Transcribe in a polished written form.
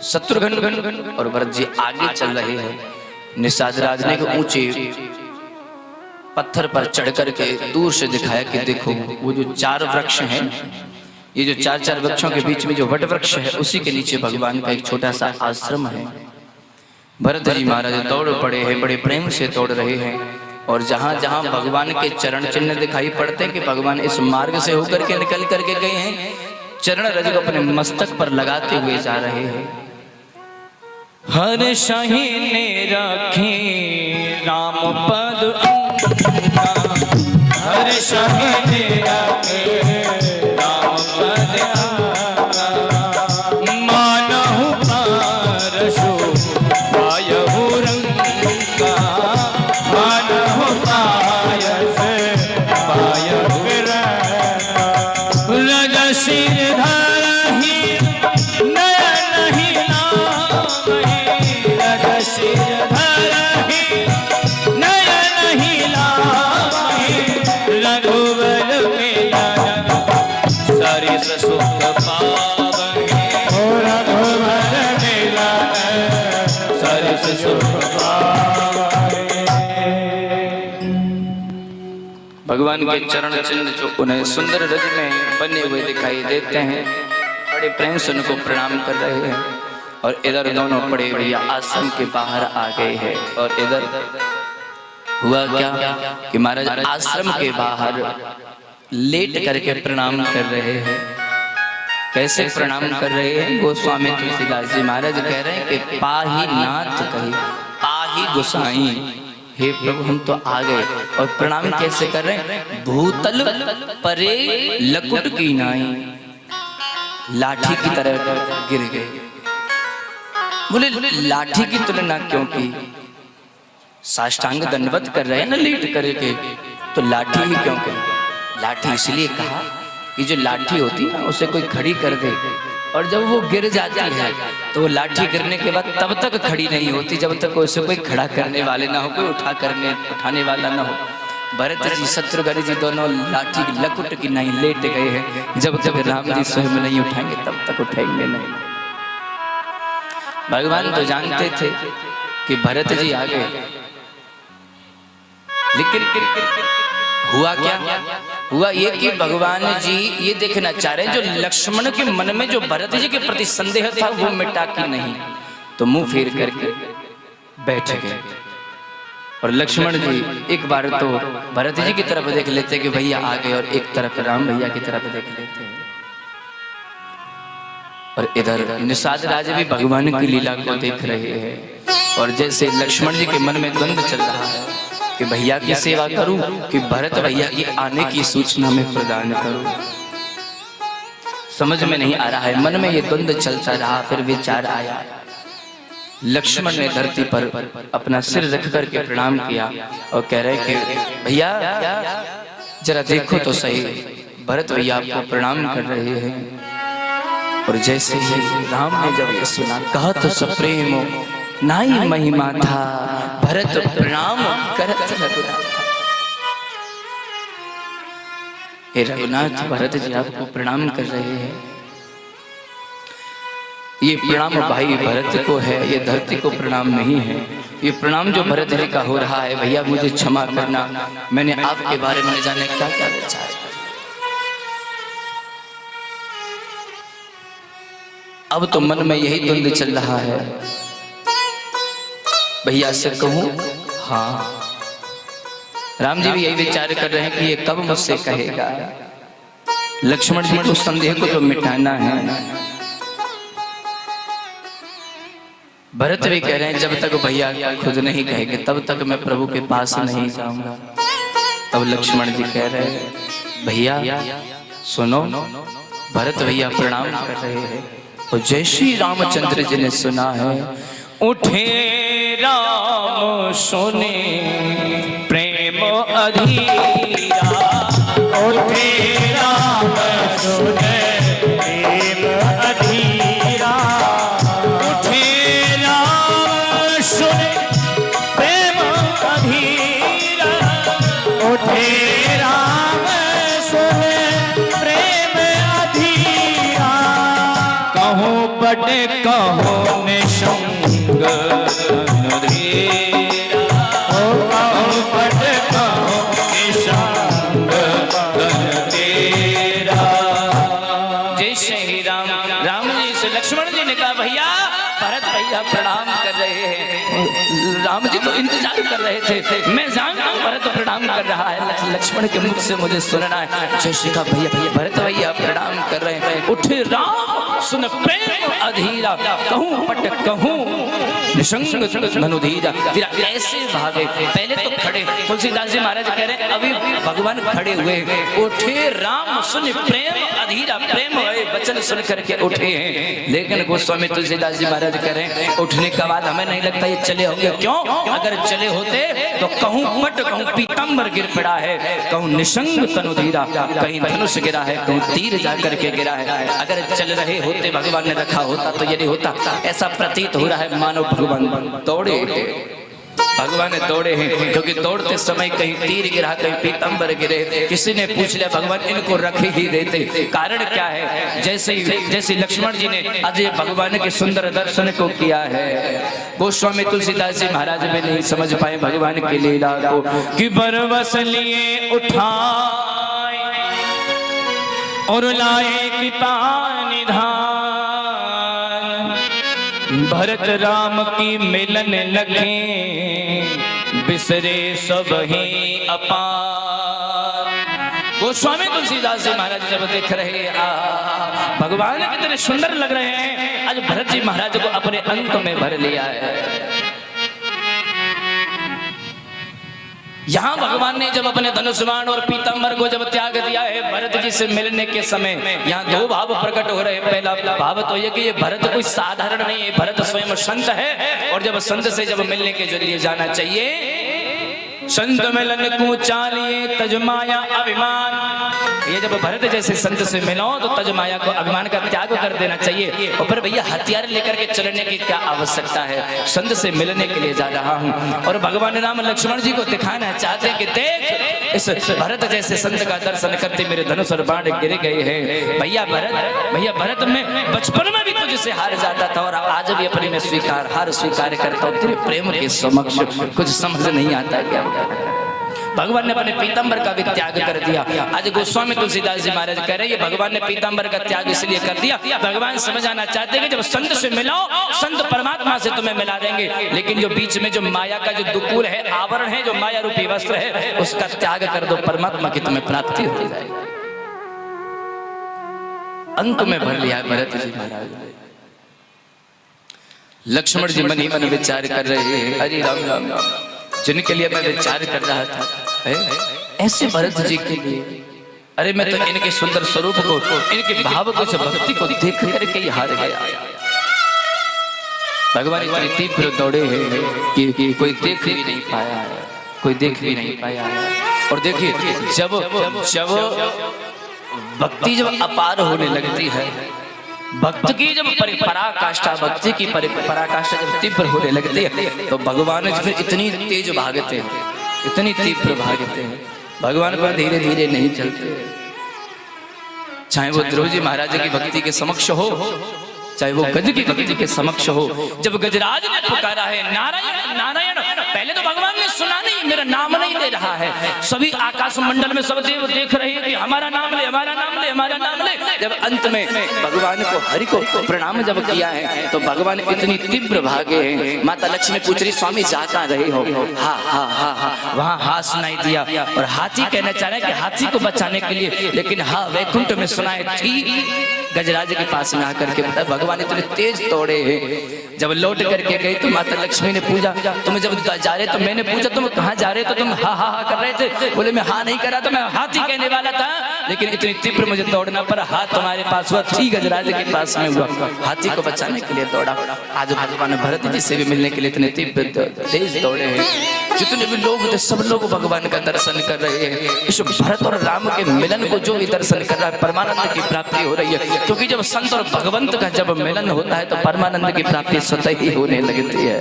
शत्रुघ्न और भरत जी आगे चल रहे हैं। निषाद राज ने ऊंचे पत्थर पर चढ़ करके दूर से दिखाया कि देखो वो जो 4 वृक्ष हैं, ये जो 4 वृक्षों के बीच में जो वट वृक्ष है उसी के नीचे भगवान का एक छोटा सा आश्रम है। भरत जी महाराज दौड़ पड़े हैं, बड़े प्रेम से दौड़ रहे हैं और जहां जहां भगवान के चरण चिन्ह दिखाई पड़ते हैं कि भगवान इस मार्ग से होकर के निकल करके गए हैं, चरण रज को अपने मस्तक पर लगाते हुए जा रहे हैं। हर शाही ने रखे राम पद अंका, हर शाही ने रखे राम पद अंका, मानहु पारसु पायहु रंका, मानहु पायस पायहु रंका, रज सिर धरहि नयन हिलावहि, रज सिर धरहि नयन हिलावहि, रघुवर मिलन सरिस सुख पावहि, रघुवर मिलन सरिस सुख पावहि। भगवान के चरण चिन्ह जो उन्हें सुंदर रज में बने हुए दिखाई देते हैं, बड़े प्रेम से उनको प्रणाम कर रहे हैं। और इधर दोनों बड़े भैया आश्रम के बाहर आ गए हैं। और इधर हुआ क्या कि महाराज आश्रम के बाहर लेट करके प्रणाम कर रहे हैं। कैसे प्रणाम कर रहे हैं? गोस्वामी तुलसीदास जी महाराज कह रहे हैं कि पाही नाथ कही पाही गोसाई, हे प्रभु हम तो आ गए। और प्रणाम कैसे कर रहे हैं? भूतल परे लकुट की नाई, लाठी की तरह गिर गए। बोले लाठी की तुलना क्यों की? साष्टांग दंडवत कर रहे हैं ना लेट करके, तो लाठी ही क्यों कही? लाठी इसलिए कहा कि जो लाठी होती है ना उसे कोई खड़ी कर दे और जब वो गिर जाती है तो वो लाठी गिरने के बाद तब तक खड़ी नहीं होती जब तक उसे कोई खड़ा करने वाले ना हो, कोई उठाने वाला ना हो। भरत जी शत्रुघ्न जी दोनों लाठी की लकुट की नहीं लेट गए हैं। जब तक राम जी स्वयं नहीं उठाएंगे तब तक उठाएंगे नहीं। भगवान तो जानते थे कि भरत जी आ गए, लेकिन हुआ क्या? हुआ ये कि भगवान जी ये देखना चाह रहे हैं जो लक्ष्मण के मन में जो भरत जी के प्रति संदेह था वो मिटा कि नहीं, तो मुंह फेर करके बैठ गए। और लक्ष्मण जी एक बार तो भरत जी की तरफ देख लेते कि भैया आ गए, और एक तरफ राम भैया की तरफ देख लेते। और इधर निषाद राज भी भगवान की लीला को देख रहे हैं। और जैसे लक्ष्मण जी के मन में द्वंद्व चल रहा है कि भैया की सेवा करूं कि भरत भैया की आने की सूचना में प्रदान करूं, समझ में नहीं आ रहा है। मन में ये द्वंद्व चलता रहा। फिर विचार आया, लक्ष्मण ने धरती पर अपना सिर रख करके प्रणाम किया और कह रहे कि भैया जरा देखो तो सही, भरत भैया आपको प्रणाम कर रहे हैं। और जैसे ही राम ने जब ये सुना, कहा तो सप्रेमो नाई महिमा था, भरत प्रणाम करत रघुनाथ। हे रघुनाथ, भरत जी आपको प्रणाम कर रहे हैं। ये प्रणाम भाई भरत को है, ये धरती को प्रणाम नहीं है। ये प्रणाम जो भरत जी का हो रहा है, भैया मुझे क्षमा करना, मैंने आपके बारे में जाने क्या क्या विचार। अब तो मन में यही द्वंद्व चल रहा है, भैया से कहूं? हाँ। राम जी भी यही विचार कर रहे हैं कि ये कब मुझसे कहेगा। लक्ष्मण जी को संदेह को जो मिटाना है। भरत भी कह रहे हैं जब तक भैया खुद नहीं कहेंगे तब तक मैं प्रभु के पास नहीं जाऊंगा। तब लक्ष्मण जी कह रहे हैं भैया सुनो, भरत भैया प्रणाम कर रहे हैं। और जय श्री रामचंद्र जी ने सुना है, उठे राम सुने प्रेम अधीरा, उठे राम सुने प्रेम अधीरा, उठे राम सुने प्रेम अधीरा, उठे राम सुने प्रेम अधीरा। कहो बड़े कहो भैया भैया भरत भैया प्रणाम कर रहे हैं। राम जी तो इंतजार कर रहे थे, मैं जानता हूँ भरत प्रणाम कर रहा है, लक्ष्मण के मुख से मुझे सुनना है। जैसे कहा भैया भैया भरत भैया प्रणाम कर रहे हैं। उठे राम सुन प्रेम अधीरा, कहूँ पट कहूँ निशंग धनुधीरा। फिर ऐसे भागे, पहले तो खड़े, तुलसीदास जी महाराज कह रहे हैं अभी भगवान खड़े हुए। उठे राम सुन प्रेम अधीरा, प्रेम वचन सुन करके उठे हैं। लेकिन गोस्वामी तुलसीदास जी महाराज कह रहे हैं उठने के बाद हमें नहीं लगता ये चले होंगे। क्यों? अगर चले होते तो कहूँ पट कहूँ पीताम्बर गिर पड़ा है, कहूँ निशंग तनुधीरा, कहीं धनुष गिरा है, कहूँ तीर जा करके गिरा है। अगर चल रहे होते भगवान ने रखा होता तो ये नहीं होता। ऐसा प्रतीत हो रहा है मानो भगवान दौड़े, भगवान दौड़े हैं, क्योंकि दौड़ते समय कहीं तीर गिरा, कहीं पीताम्बर गिरे। किसी ने पूछ लिया भगवान इनको रख ही देते, कारण क्या है? जैसे लक्ष्मण जी ने आज भगवान के सुंदर दर्शन को किया है, गोस्वामी तुलसीदास जी महाराज भी नहीं समझ पाए भगवान की लीला को। कि बरबस लिए उठाए और लाए कृपा निधान, भरत राम की मिलन लगे बिसरे सब ही अपार। गोस्वामी तुलसीदास जी महाराज जब देख रहे भगवान कितने सुंदर लग रहे हैं, आज भरत जी महाराज को अपने अंक में भर लिया है। यहाँ भगवान ने जब अपने धनुष बाण और पीताम्बर को जब त्याग दिया है भरत जी से मिलने के समय, यहाँ दो भाव प्रकट हो रहे हैं। पहला भाव तो ये कि ये भरत कोई साधारण नहीं है, भरत स्वयं संत है। और जब संत से जब मिलने के लिए जाना चाहिए, संत मिलन को चालिए तजमाया अभिमान, ये जब भरत जैसे संत से मिलो तो तजमाया को अभिमान का त्याग कर देना चाहिए। और फिर भैया हथियार लेकर के चलने की क्या आवश्यकता है? संत से मिलने के लिए जा रहा हूँ। और भगवान राम लक्ष्मण जी को दिखाना चाहते कि देख इस भरत जैसे संत का दर्शन करते मेरे धनुष और बाण गिर गए हैं। भैया भरत में बचपन में भी तुझसे हार जाता था और आज भी अपने में हार स्वीकार करता हूँ। तेरे प्रेम के समक्ष कुछ समझ नहीं आता क्या? भगवान ने अपने पीताम्बर का भी त्याग कर दिया। आज गोस्वामी तुलसीदास जी महाराज कह रहे हैं भगवान ने पीताम्बर का त्याग इसलिए कर दिया, भगवान समझाना चाहते हैं कि जब संत से मिलो, संत परमात्मा से तुम्हें मिला देंगे, लेकिन जो बीच में जो माया का जो दुकूल है, आवरण है, जो माया रूपी वस्त्र है, उसका त्याग कर दो, परमात्मा की तुम्हें प्राप्ति हो जाएगी। अंक में भर लिया भरत जी महाराज। लक्ष्मण जी मन ही मन विचार कर रहे हैं, अरे राम राम राम, जिनके लिए मैं विचार कर रहा था ऐसे भरत जी के लिए, अरे मैं तो इनके सुंदर स्वरूप को, इनके भाव को, भक्ति को देख करके ही हार गया। भगवान इतनी तीव्र दौड़े हैं कि कोई देख भी नहीं पाया है, कोई देख भी नहीं पाया है। और देखिए जब भक्ति जब अपार होने लगती है, भक्त की जब पराकाष्ठा, भक्ति की पराकाष्ठा जब तीव्र होने लगती है, तो भगवान फिर इतनी तेज भागते हैं, इतनी तीव्र भागते हैं, भगवान पर धीरे धीरे नहीं चलते। चाहे वो ध्रुव जी महाराज की भक्ति के समक्ष हो, चाहे वो गज की भक्ति के समक्ष हो। जब गजराज ने पुकारा है नारायण नारायण, पहले तो भगवान ने सुना नहीं, मेरा नाम नहीं ले रहा है। सभी आकाश मंडल में सब देव देख रहे हैं कि हमारा नाम ले, हमारा नाम ले, हमारा नाम ले। जब अंत में भगवान को, हरि को प्रणाम जब किया है, तो भगवान इतनी तीव्र भागे हैं। माता लक्ष्मी पूछ रही स्वामी जा कहाँ रहे हो? हा हा हा हा, वहाँ हा सुनाई दिया। और हाथी कहना चाह रहे हैं कि हाथी को बचाने के लिए, लेकिन हा वैकुंठ में सुनाए थी गजराज के पास में आकर के। भगवान इतने तेज दौड़े हैं। जब लौट करके गए तो माता लक्ष्मी ने पूछा, तुम जब जा रहे तो मैंने पूछा तुम कहाँ जा रहे, तो तुम हा हा हा कर रहे थे। बोले मैं हा नहीं कर रहा था, मैं हाथी कहने वाला था, लेकिन इतनी तीव्र मुझे दौड़ना पड़ा। हाथ तुम्हारे पास हुआ, ठीक गजराज के पास में हुआ, हाथी को बचाने के लिए दौड़ा। आज भगवान भरत जी से भी मिलने के लिए इतने तीव्र तेज दौड़े हैं। जितने भी लोग थे सब लोग भगवान का दर्शन कर रहे हैं। इस भरत और राम के मिलन को जो भी दर्शन कर रहा है, परमानंद की प्राप्ति हो रही है। क्योंकि जब संत और भगवंत का जब मिलन होता है तो परमानंद की प्राप्ति स्वतः ही होने लगती है।